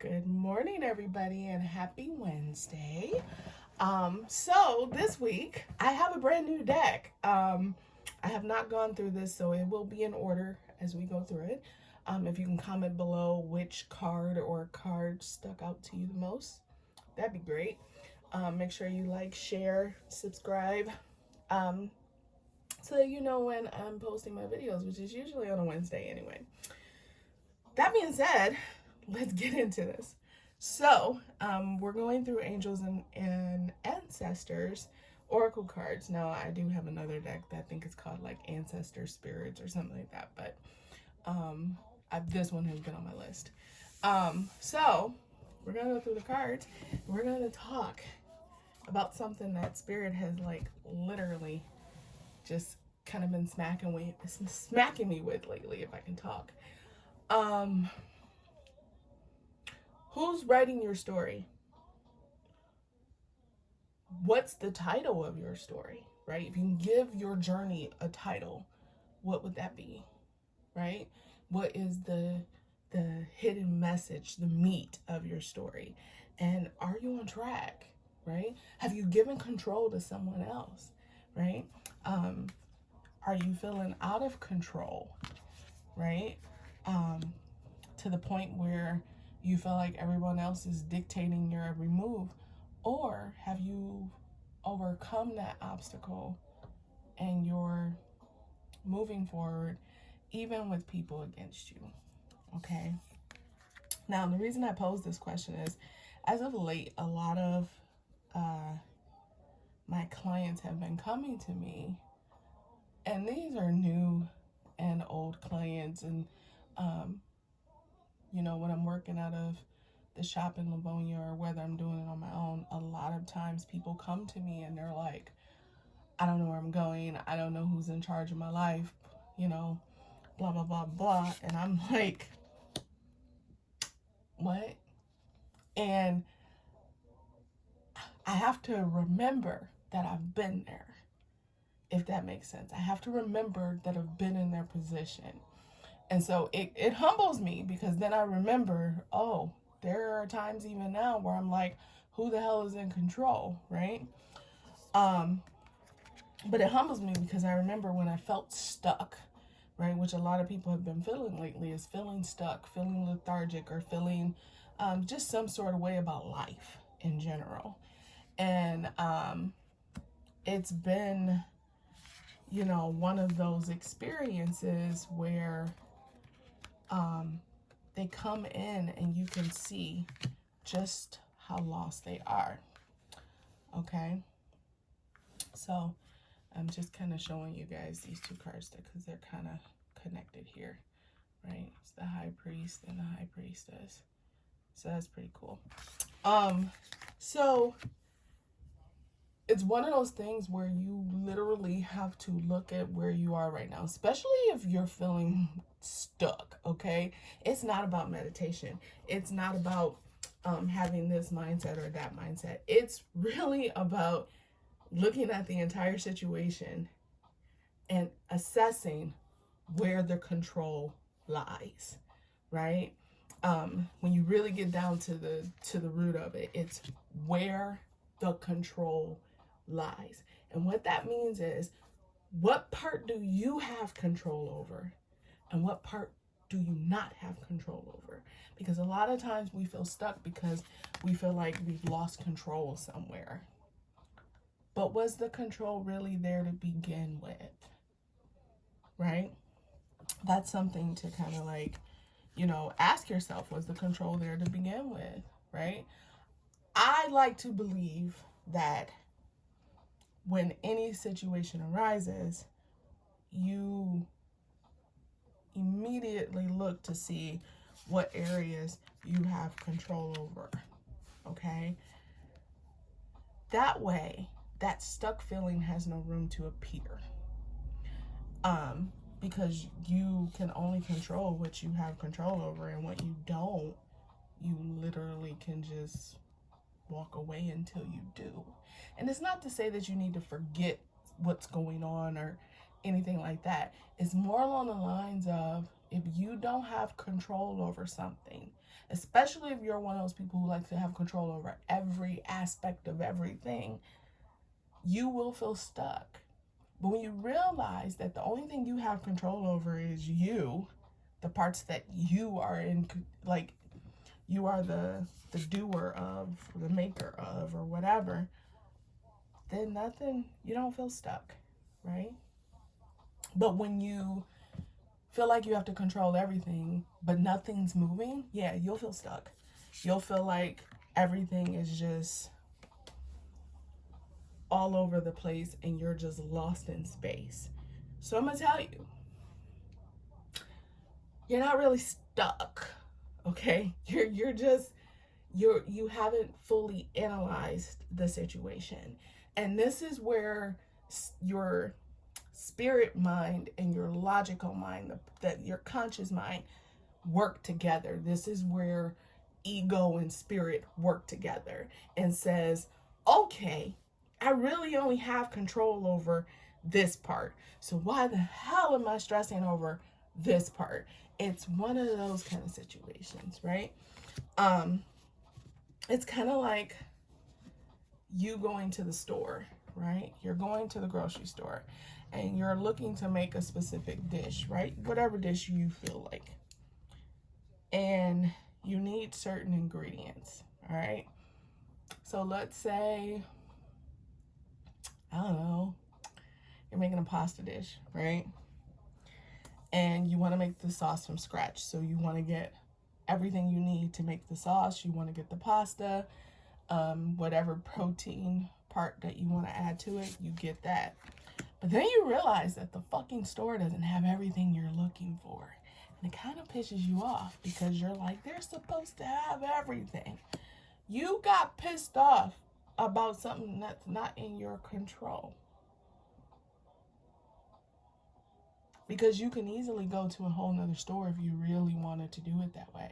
Good morning, everybody, and happy Wednesday. So this week I have a brand new deck. I have not gone through this, so it will be in order as we go through it. If you can comment below which card or cards stuck out to you the most, that'd be great. Make sure you like, share, subscribe, so that you know when I'm posting my videos, which is usually on a Wednesday anyway. That being said, let's get into this. So, we're going through angels and ancestors oracle cards. Now, I do have another deck that I think is called like ancestor spirits or something like that, but this one has been on my list. So we're gonna go through the cards. We're gonna talk about something that spirit has like literally just kind of been smacking me with lately, if I can talk. Who's writing your story? What's the title of your story, right? If you can give your journey a title, what would that be, right? What is the hidden message, the meat of your story? And are you on track, right? Have you given control to someone else, right? Are you feeling out of control, right? To the point where you feel like everyone else is dictating your every move? Or have you overcome that obstacle and you're moving forward even with people against you? Okay. Now, the reason I pose this question is, as of late, a lot of my clients have been coming to me, and these are new and old clients. And when I'm working out of the shop in Livonia or whether I'm doing it on my own, a lot of times people come to me and they're like, I don't know where I'm going. I don't know who's in charge of my life, blah, blah, blah, blah. And I'm like, what? And I have to remember that I've been there, if that makes sense. I have to remember that I've been in their position. And so it humbles me, because then I remember, oh, there are times even now where I'm like, who the hell is in control, right? But it humbles me because I remember when I felt stuck, right? Which a lot of people have been feeling lately, is feeling stuck, feeling lethargic, or feeling just some sort of way about life in general. And it's been, one of those experiences where they come in and you can see just how lost they are. Okay, so I'm just kind of showing you guys these two cards because they're kind of connected here, right? It's the High Priest and the High Priestess. So that's pretty cool. So it's one of those things where you literally have to look at where you are right now, especially if you're feeling stuck, okay? It's not about meditation. It's not about having this mindset or that mindset. It's really about looking at the entire situation and assessing where the control lies, right? When you really get down to the root of it, it's where the control lies. And what that means is, what part do you have control over and what part do you not have control over? Because a lot of times we feel stuck because we feel like we've lost control somewhere. But was the control really there to begin with? Right? That's something to kind of like, ask yourself, was the control there to begin with? Right? I like to believe that when any situation arises, you immediately look to see what areas you have control over, okay? That way, that stuck feeling has no room to appear, because you can only control what you have control over, and what you don't, you literally can just walk away until you do. And it's not to say that you need to forget what's going on or anything like that. It's more along the lines of if you don't have control over something, especially if you're one of those people who likes to have control over every aspect of everything, you will feel stuck. But when you realize that the only thing you have control over is you, the parts that you are in, like you are the doer of, the maker of, or whatever, then nothing, you don't feel stuck, right? But when you feel like you have to control everything, but nothing's moving, yeah, you'll feel stuck. You'll feel like everything is just all over the place and you're just lost in space. So I'm gonna tell you, you're not really stuck, okay? You haven't fully analyzed the situation. And this is where your spirit mind and your logical mind, that your conscious mind, work together. This is where ego and spirit work together and says, okay, I really only have control over this part. So why the hell am I stressing over this part? It's one of those kind of situations, right? It's kind of like you going to the store, right? You're going to the grocery store and you're looking to make a specific dish, right? Whatever dish you feel like. And you need certain ingredients, all right? So let's say, I don't know, you're making a pasta dish, right? And you want to make the sauce from scratch. So you want to get everything you need to make the sauce. You want to get the pasta, whatever protein part that you want to add to it, you get that. But then you realize that the fucking store doesn't have everything you're looking for. And it kind of pisses you off because you're like, they're supposed to have everything. You got pissed off about something that's not in your control. Because you can easily go to a whole nother store if you really wanted to do it that way,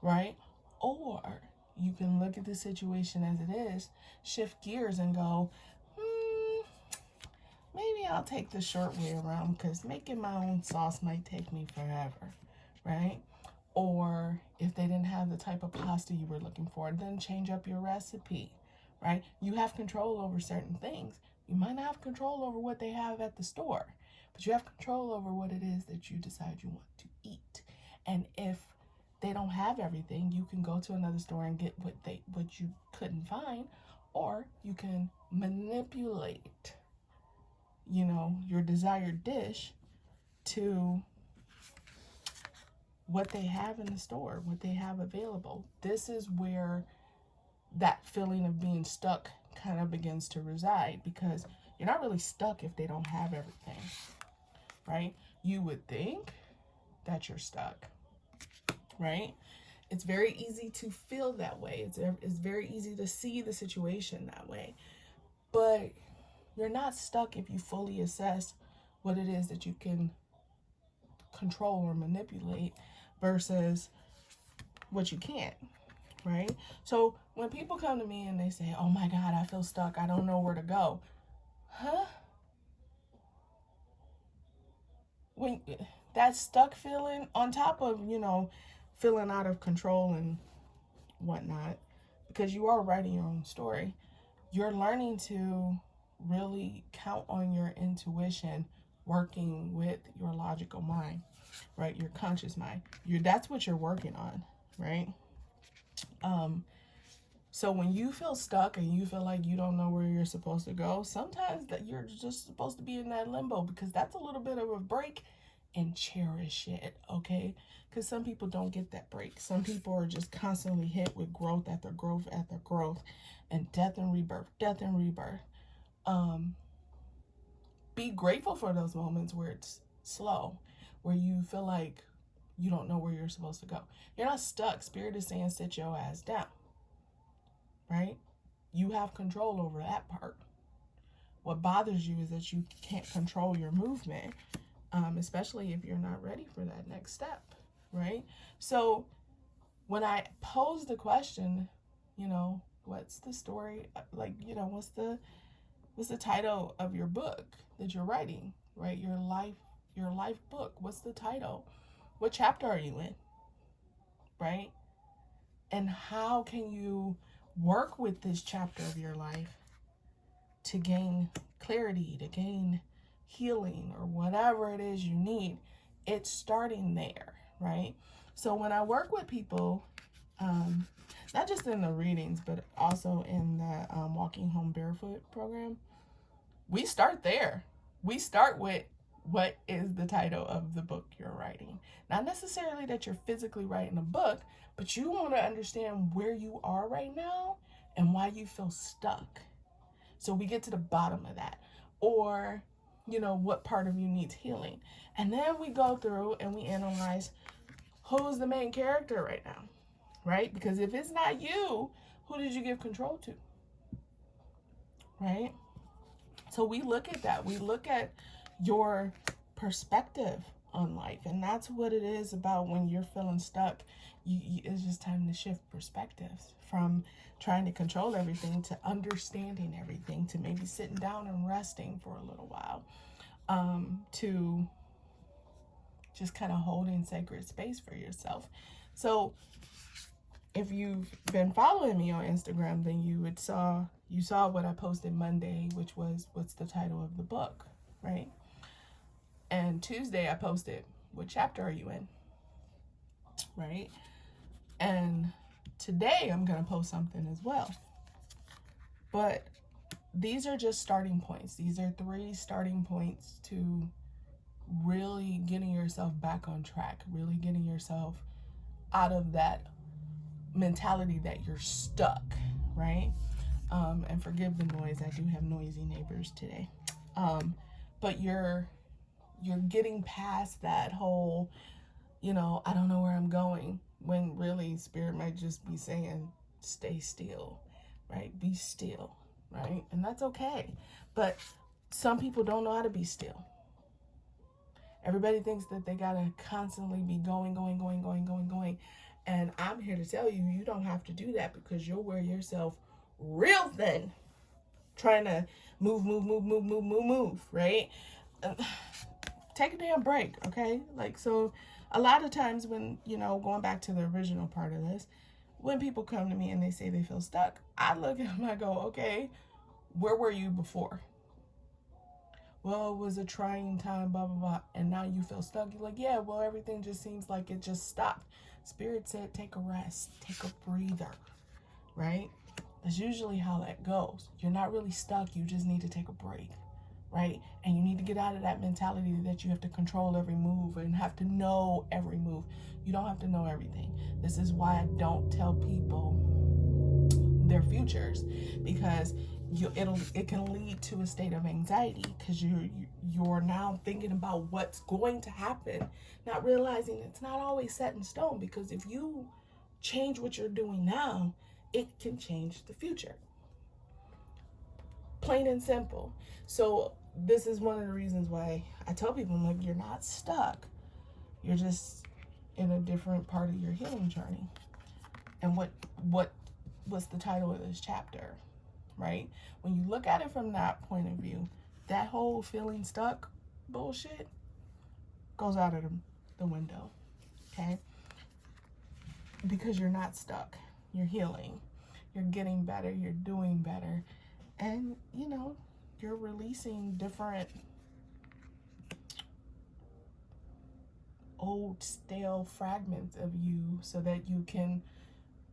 right? Or you can look at the situation as it is, shift gears and go, maybe I'll take the short way around because making my own sauce might take me forever, right? Or if they didn't have the type of pasta you were looking for, then change up your recipe, right? You have control over certain things. You might not have control over what they have at the store, but you have control over what it is that you decide you want to eat. And if they don't have everything, you can go to another store and get what you couldn't find, or you can manipulate, your desired dish to what they have in the store, what they have available. This is where that feeling of being stuck kind of begins to reside, because you're not really stuck if they don't have everything, right? You would think that you're stuck, right? It's very easy to feel that way. It's very easy to see the situation that way. But you're not stuck if you fully assess what it is that you can control or manipulate versus what you can't, right? So when people come to me and they say, oh my God, I feel stuck, I don't know where to go. Huh? When that stuck feeling, on top of, feeling out of control and whatnot, because you are writing your own story, you're learning to really count on your intuition working with your logical mind, right? Your conscious mind. That's what you're working on, right? So when you feel stuck and you feel like you don't know where you're supposed to go, sometimes that you're just supposed to be in that limbo, because that's a little bit of a break, and cherish it, okay? Because some people don't get that break. Some people are just constantly hit with growth after growth after growth, and death and rebirth, death and rebirth. Be grateful for those moments where it's slow, where you feel like you don't know where you're supposed to go. You're not stuck. Spirit is saying sit your ass down, right? You have control over that part. What bothers you is that you can't control your movement, especially if you're not ready for that next step, right? So when I pose the question, what's the story? Like, what's the title of your book that you're writing, right? Your life book. What's the title? What chapter are you in? Right? And how can you work with this chapter of your life to gain clarity, to gain healing, or whatever it is you need? It's starting there, right? So when I work with people, not just in the readings, but also in the Walking Home Barefoot program, we start there. We start with what is the title of the book you're writing. Not necessarily that you're physically writing a book, but you want to understand where you are right now and why you feel stuck. So we get to the bottom of that. Or, what part of you needs healing. And then we go through and we analyze who's the main character right now, right? Because if it's not you, who did you give control to, right? So we look at that. We look at your perspective on life. And that's what it is about when you're feeling stuck. It's just time to shift perspectives from trying to control everything to understanding everything, to maybe sitting down and resting for a little while, to just kind of holding sacred space for yourself. So if you've been following me on Instagram, then you saw what I posted Monday, which was what's the title of the book, right? And Tuesday I posted, what chapter are you in, right? And today I'm going to post something as well. But these are just starting points. These are 3 starting points to really getting yourself back on track, really getting yourself out of that mentality that you're stuck, right? And forgive the noise. I do have noisy neighbors today. But you're getting past that whole, I don't know where I'm going, when really Spirit might just be saying, stay still, right? Be still, right? And that's okay. But some people don't know how to be still. Everybody thinks that they gotta constantly be going. And I'm here to tell you, you don't have to do that, because you'll wear yourself real thin trying to move, right? Take a damn break, okay? So a lot of times when, going back to the original part of this, when people come to me and they say they feel stuck, I look at them and I go, okay, where were you before? Well, it was a trying time, blah, blah, blah. And now you feel stuck. You're like, yeah, well, everything just seems like it just stopped. Spirit said, take a rest, take a breather, right? That's usually how that goes. You're not really stuck. You just need to take a break, right? And you need to get out of that mentality that you have to control every move and have to know every move. You don't have to know everything. This is why I don't tell people their futures, because it can lead to a state of anxiety, because you're now thinking about what's going to happen, not realizing it's not always set in stone, because if you change what you're doing now, it can change the future. Plain and simple. So this is one of the reasons why I tell people, I'm like, you're not stuck. You're just in a different part of your healing journey. And what's the title of this chapter, right? When you look at it from that point of view, that whole feeling stuck bullshit goes out of the window, okay? Because you're not stuck. You're healing. You're getting better. You're doing better. And, you're releasing different old, stale fragments of you so that you can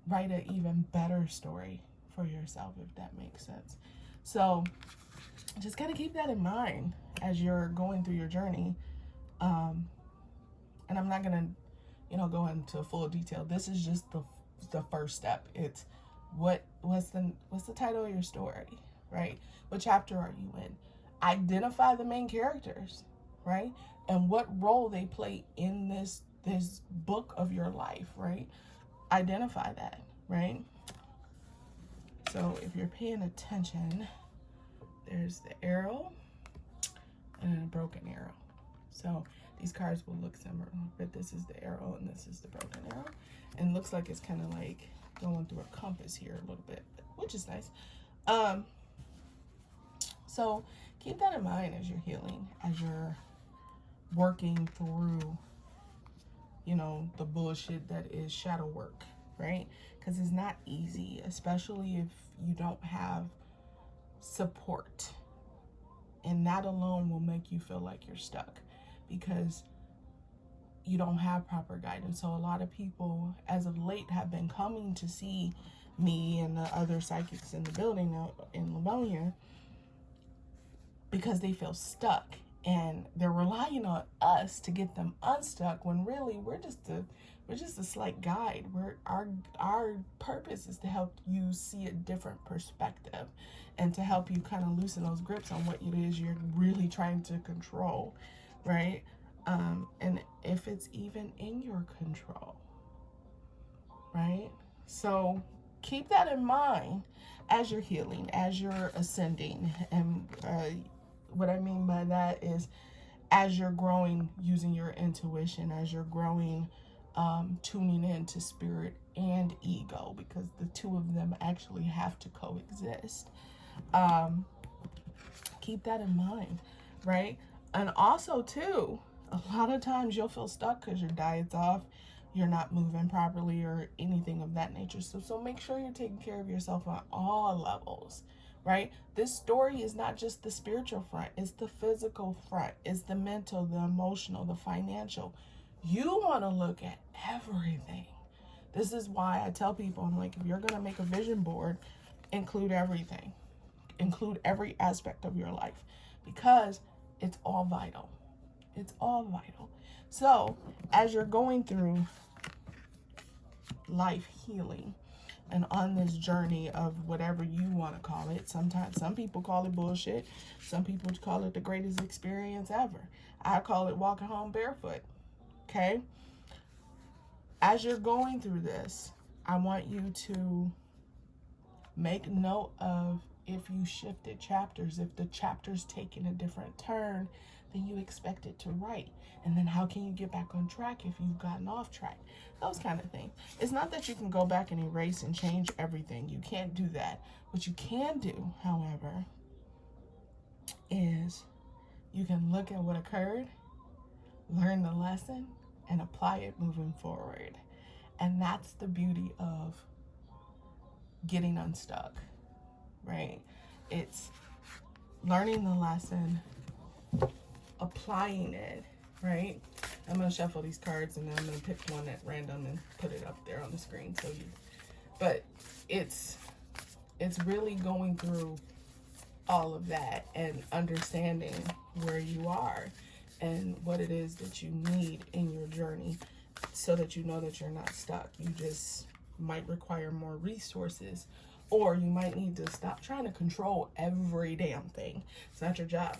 write an even better story for yourself, if that makes sense. So just kind of keep that in mind as you're going through your journey. And I'm not going to, go into full detail. This is just the first step. It's what's the title of your story, right? What chapter are you in? Identify the main characters, right? And what role they play in this book of your life, right? Identify that, right? So if you're paying attention, there's the arrow and a broken arrow. So these cards will look similar, but this is the arrow and this is the broken arrow. And it looks like it's kind of like going through a compass here a little bit, which is nice. So keep that in mind as you're healing, as you're working through the bullshit that is shadow work, right? Because it's not easy, especially if you don't have support. And that alone will make you feel like you're stuck because you don't have proper guidance. So a lot of people as of late have been coming to see me and the other psychics in the building in Livonia because they feel stuck, and they're relying on us to get them unstuck when really we're just a slight guide. Our purpose is to help you see a different perspective and to help you kind of loosen those grips on what it is you're really trying to control, right? And if it's even in your control, right? So keep that in mind as you're healing, as you're ascending. And what I mean by that is as you're growing using your intuition, as you're growing tuning into spirit and ego, because the two of them actually have to coexist. Keep that in mind, right? And also too, a lot of times you'll feel stuck because your diet's off, you're not moving properly or anything of that nature. So make sure you're taking care of yourself on all levels, right? This story is not just the spiritual front, it's the physical front, it's the mental, the emotional, the financial. You want to look at everything. This is why I tell people, I'm like, if you're going to make a vision board, include everything. Include every aspect of your life because it's all vital. It's all vital. So as you're going through life healing and on this journey of whatever you want to call it, sometimes some people call it bullshit. Some people call it the greatest experience ever. I call it walking home barefoot. Okay? As you're going through this, I want you to make note of if you shifted chapters, if the chapter's taking a different turn than you expected to write. And then how can you get back on track if you've gotten off track? Those kind of things. It's not that you can go back and erase and change everything. You can't do that. What you can do, however, is you can look at what occurred, learn the lesson, and apply it moving forward. And that's the beauty of getting unstuck, right? It's learning the lesson, applying it, right? I'm going to shuffle these cards and then I'm going to pick one at random and put it up there on the screen. But it's really going through all of that and understanding where you are and what it is that you need in your journey so that you know that you're not stuck. You just might require more resources, or you might need to stop trying to control every damn thing. It's not your job,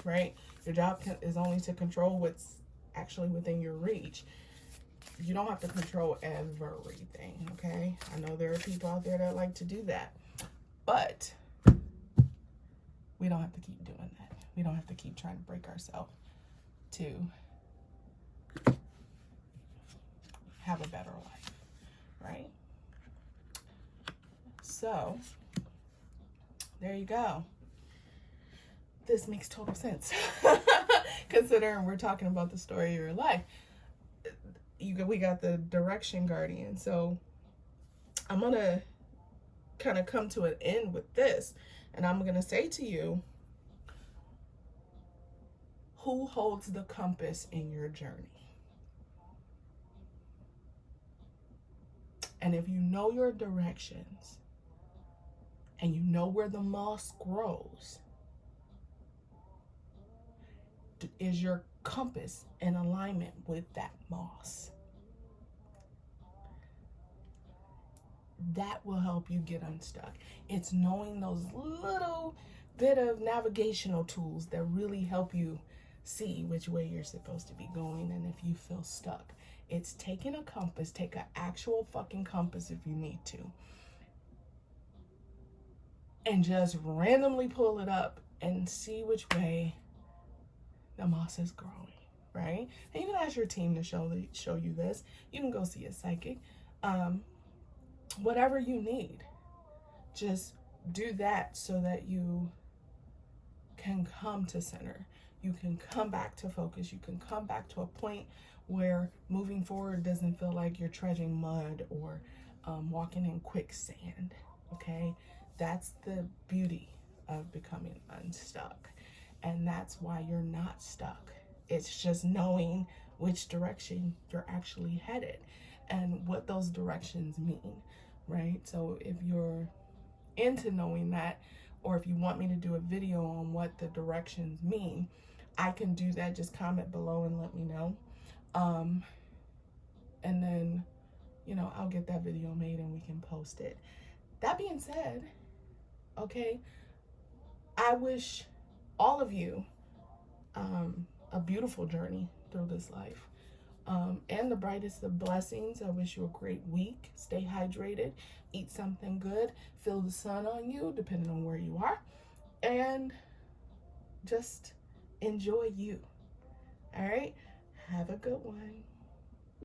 right? Your job is only to control what's actually within your reach. You don't have to control everything, okay? I know there are people out there that like to do that, but we don't have to keep doing that. We don't have to keep trying to break ourselves to have a better life, right? So, there you go. This makes total sense. Considering we're talking about the story of your life. We got the direction guardian. So, I'm going to kind of come to an end with this. And I'm going to say to you, who holds the compass in your journey? And if you know your directions and you know where the moss grows, is your compass in alignment with that moss? That will help you get unstuck. It's knowing those little bit of navigational tools that really help you see which way you're supposed to be going. And if you feel stuck, it's taking a compass, take an actual fucking compass if you need to, and just randomly pull it up and see which way the moss is growing, right? And you can ask your team to show you this. You can go see a psychic. Whatever you need, just do that so that you can come to center. You can come back to focus. You can come back to a point where moving forward doesn't feel like you're trudging mud or walking in quicksand. Okay, that's the beauty of becoming unstuck, and that's why you're not stuck. It's just knowing which direction you're actually headed and what those directions mean, right? So if you're into knowing that, or if you want me to do a video on what the directions mean, I can do that. Just comment below and let me know. And then, I'll get that video made and we can post it. That being said, okay, I wish all of you a beautiful journey through this life. And the brightest of blessings. I wish you a great week. Stay hydrated, eat something good, feel the sun on you, depending on where you are, and just enjoy you. All right, have a good one.